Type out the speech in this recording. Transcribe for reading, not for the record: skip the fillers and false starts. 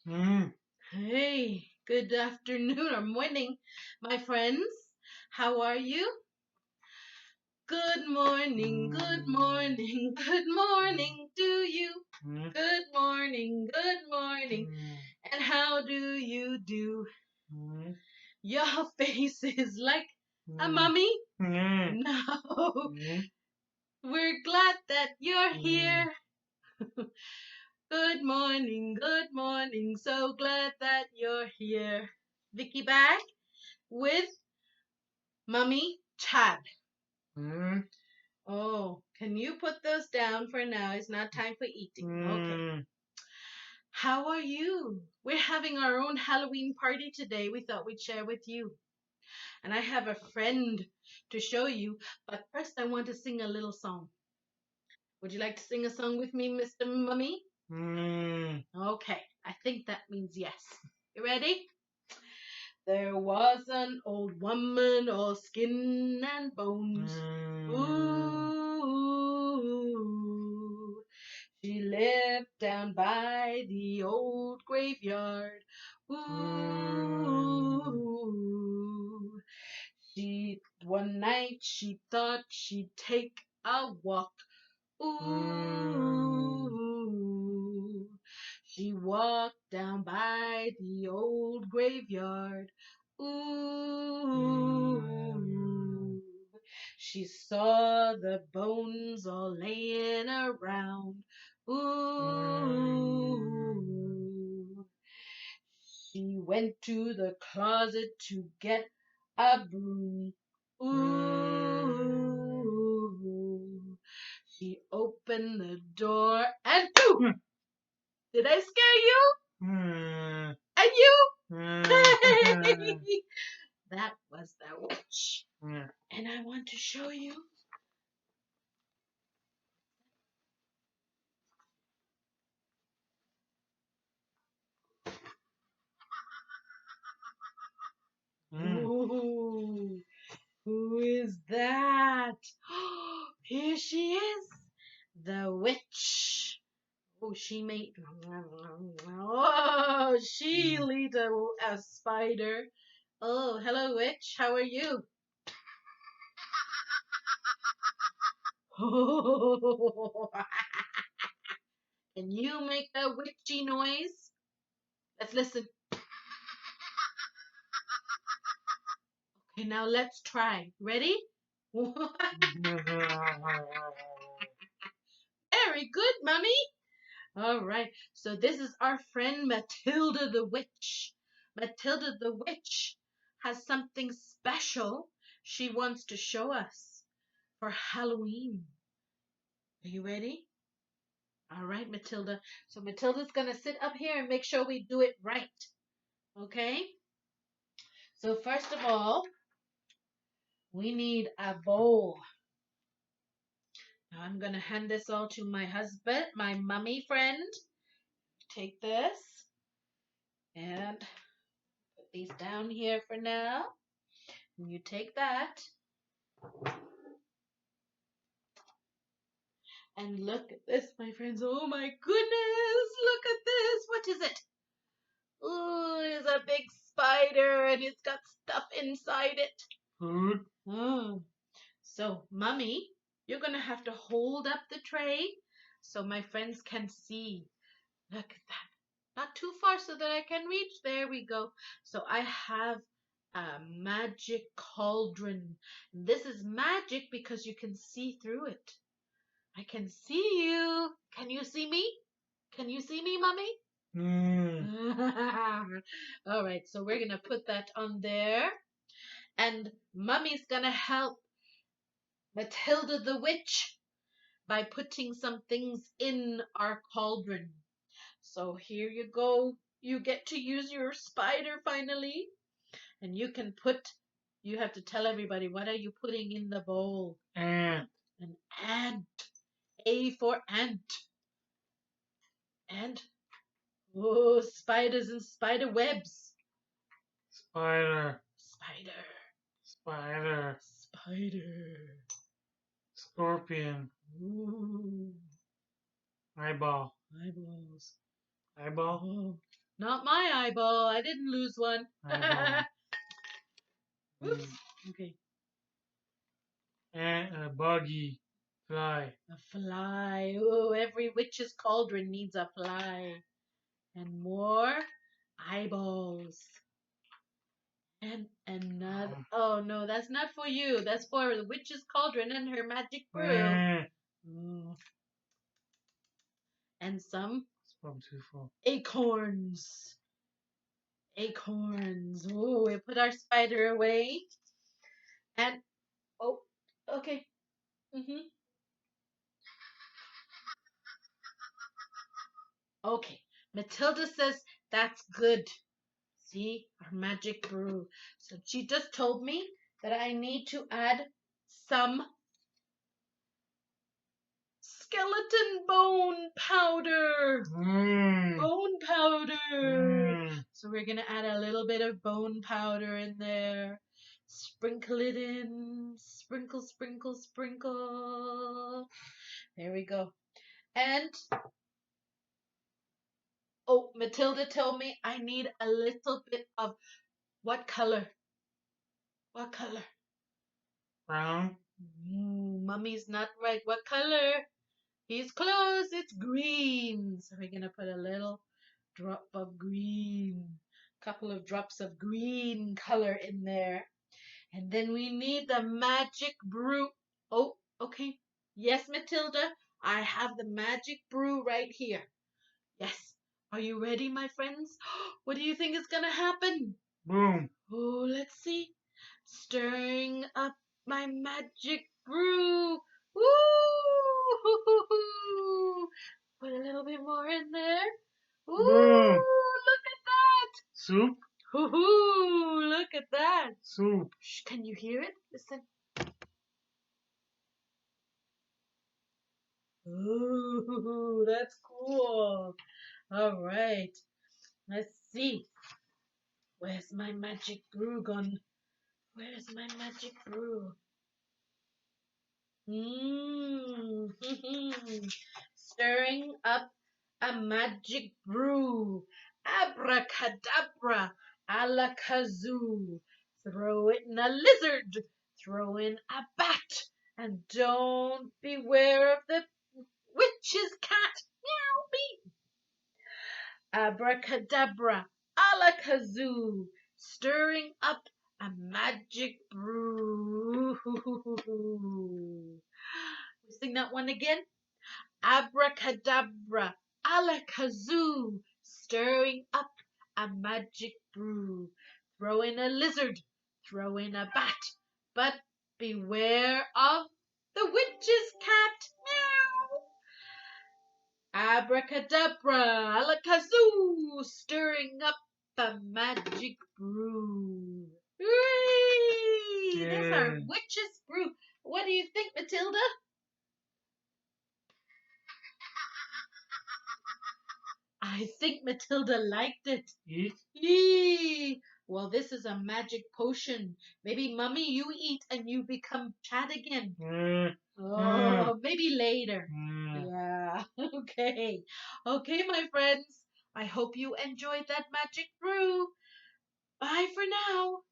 Mm. Hey, good afternoon or morning, my friends. How are you? Good morning, good morning, good morning to you. Mm. Good morning, good morning. Mm. And how do you do? Mm. Your face is like a Mm. mummy? Mm. No, Mm. we're glad that you're Mm. here. Good morning, good morning. So glad that you're here. Vicki back with Mummy Chad. Mm. Oh, can you put those down for now? It's not time for eating. Okay. Mm. How are you? We're having our own Halloween party today. We thought we'd share with you. And I have a friend to show you. But first, I want to sing a little song. Would you like to sing a song with me, Mr. Mummy? Mm. Okay. I think that means yes. You ready? There was an old woman, all skin and bones. Mm. Ooh, she lived down by the old graveyard. Mm. Ooh, one night she thought she'd take a walk. Mm. Ooh, she walked down by the old graveyard. Mm. Ooh, she saw the bones all laying around. Mm. Ooh, she went to the closet to get a broom. Mm. Ooh, she opened the door and pooh! Did I scare you? Mm. And you? Mm. That was the witch. Mm. And I want to show you. Mm. Ooh, who is that? Here she is, the witch. Oh, she made. Oh, she Mm. lead a spider. Oh, hello, witch. How are you? Can you make a witchy noise? Let's listen. Okay, now let's try. Ready? Very good, Mummy. All right. So this is our friend Matilda the Witch. Matilda the Witch has something special she wants to show us for Halloween. Are you ready? All right, Matilda. So Matilda's going to sit up here and make sure we do it right. Okay? So first of all, we need a bowl. Now I'm going to hand this all to my husband, my mummy friend. Take this and put these down here for now. And you take that and look at this, my friends. Oh my goodness, look at this. What is it? Oh, it's a big spider and it's got stuff inside it. Food. Oh. So, Mummy, you're going to have to hold up the tray so my friends can see. Look at that. Not too far so that I can reach. There we go. So I have a magic cauldron. This is magic because you can see through it. I can see you. Can you see me? Can you see me, Mummy? Mm. All right, so we're going to put that on there. And Mummy's going to help Matilda the Witch by putting some things in our cauldron. So here you go. You get to use your spider finally. And you have to tell everybody, what are you putting in the bowl? Ant. An ant. A for ant. And, oh, spiders and spider webs. Spider. Spider. Spider. Spider. Scorpion. Ooh, Eyeball. eyeballs. Eyeball. Oh, Not my eyeball. I didn't lose one. Eyeball. Oops. Okay. And a buggy. Fly. A fly. Oh, every witch's cauldron needs a fly. And more eyeballs. And another. Oh no, that's not for you. That's for the witch's cauldron and her magic brew. Mm. And some It's probably too full. acorns. Acorns. Oh, we put our spider away. And oh, okay. Okay. Matilda says that's good. See, our magic brew. So she just told me that I need to add some skeleton bone powder. Bone powder. So we're going to add a little bit of bone powder in there. Sprinkle it in. Sprinkle, sprinkle, sprinkle. There we go. And, oh, Matilda told me I need a little bit of what color? What color? Brown. Mummy's not right. What color? He's close. It's green. So we're going to put a little drop of green. Couple of drops of green color in there. And then we need the magic brew. Oh, okay. Yes, Matilda. I have the magic brew right here. Yes. Are you ready, my friends? What do you think is going to happen? Boom. Oh, let's see. Stirring up my magic brew. Woo! Put a little bit more in there. Ooh, Boom. look at that. Soup. Ooh, look at that. Soup. Shh, can you hear it? Listen. Ooh, that's cool. All right. Let's see. Where's my magic brew gone? Where's my magic brew? Stirring up a magic brew. Abracadabra, alakazoo. Throw it in a lizard. Throw in a bat. And don't beware of the witch's cat. Meow, beep. Abracadabra, alakazoo. Stirring up a magic brew. We sing that one again. Abracadabra, alakazoo, stirring up a magic brew. Throw in a lizard, throw in a bat, but beware of the witch's cat. Meow. Abracadabra, alakazoo, stirring up the magic brew. Hooray! That's our witch's brew. What do you think, Matilda? I think Matilda liked it. Eat. Yee! Well, this is a magic potion. Maybe Mummy, you eat and you become Chad again. Oh, maybe later. Yeah. Okay. Okay, my friends. I hope you enjoyed that magic brew. Bye for now.